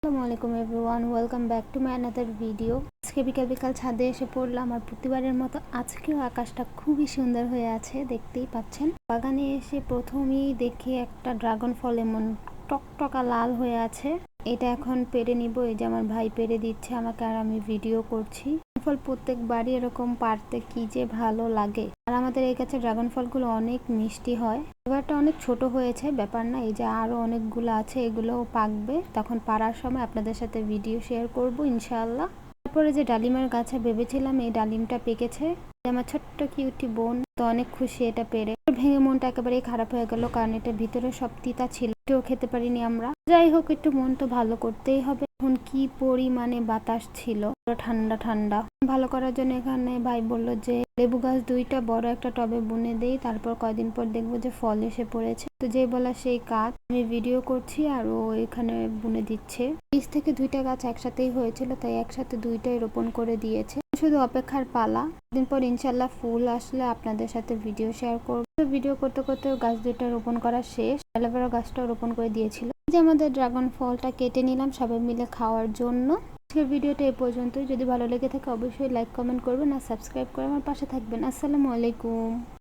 আসসালামু আলাইকুম everyone, welcome back to my another video. আজকে বিকাল বিকাল ছাদে এসে পড়লাম, আর প্রতিবারের মতো আজকেও আকাশটা খুবই সুন্দর হয়ে আছে, দেখতেই পাচ্ছেন। বাগানে এসে প্রথমেই দেখি একটা ড্রাগন ফল এমন টকটকা লাল হয়ে আছে। এটা এখন পেরে নিব, এই যে আমার ভাই পেরে দিচ্ছে আমাকে আর আমি ভিডিও করছি। ফল প্রত্যেকবারই এরকম পারতে কি যে ভালো লাগে। আর আমাদের এই গাছে ড্রাগন ফলগুলো অনেক মিষ্টি হয়। এবারটা অনেক ছোট হয়েছে, ব্যাপার না, এই যে আরো অনেকগুলো আছে, এগুলোও পাকবে, তখন পারার সময় আপনাদের সাথে ভিডিও শেয়ার করব ইনশাআল্লাহ। তারপরে যে ডালিমের গাছে ভেবেছিলাম এই ডালিমটা পেকেছে, আমার ছোট্ট কিউটি বোন তো অনেক খুশি এটা পেরে। ভেঙে মনটা একেবারেই খারাপ হয়ে গেল, কারণ এটা ভিতরে সব তিতা ছিল, এটাও খেতে পারিনি আমরা। যাই হোক, একটু মন তো ভালো করতেই হবে। এখন কি পরিমাণে বাতাস ছিল, ঠান্ডা ঠান্ডা। ভালো করার জন্য এখানে ভাই বলল যে লেবু গাছ দুইটা বড় একটা টবে বুনে দেই, তারপর কয়দিন পর দেখবো যে ফল এসে পড়েছে। তো যেই বলা সেই কাজ, আমি ভিডিও করছি আর ও এখানে বুনে দিচ্ছে। বীজ থেকে দুইটা গাছ একসাথেই হয়েছিল, তাই একসাথে দুইটাই রোপণ করে দিয়েছে। শুধু অপেক্ষার পালা, দিন পর ইনশাল্লাহ ফুল আসলে আপনাদের সাথে ভিডিও শেয়ার করবো। ভিডিও করতে করতে গাছ দুইটা রোপণ করা শেষ, অ্যালোভেরা গাছটাও রোপণ করে দিয়েছিল। যে আমাদের ড্রাগন ফলটা কেটে নিলাম সবাই মিলে খাওয়ার জন্য। আজকের ভিডিওটা এই পর্যন্তই। যদি ভালো লেগে থাকে অবশ্যই লাইক কমেন্ট করবেন আর সাবস্ক্রাইব করে আমার পাশে থাকবেন। আসসালামু আলাইকুম।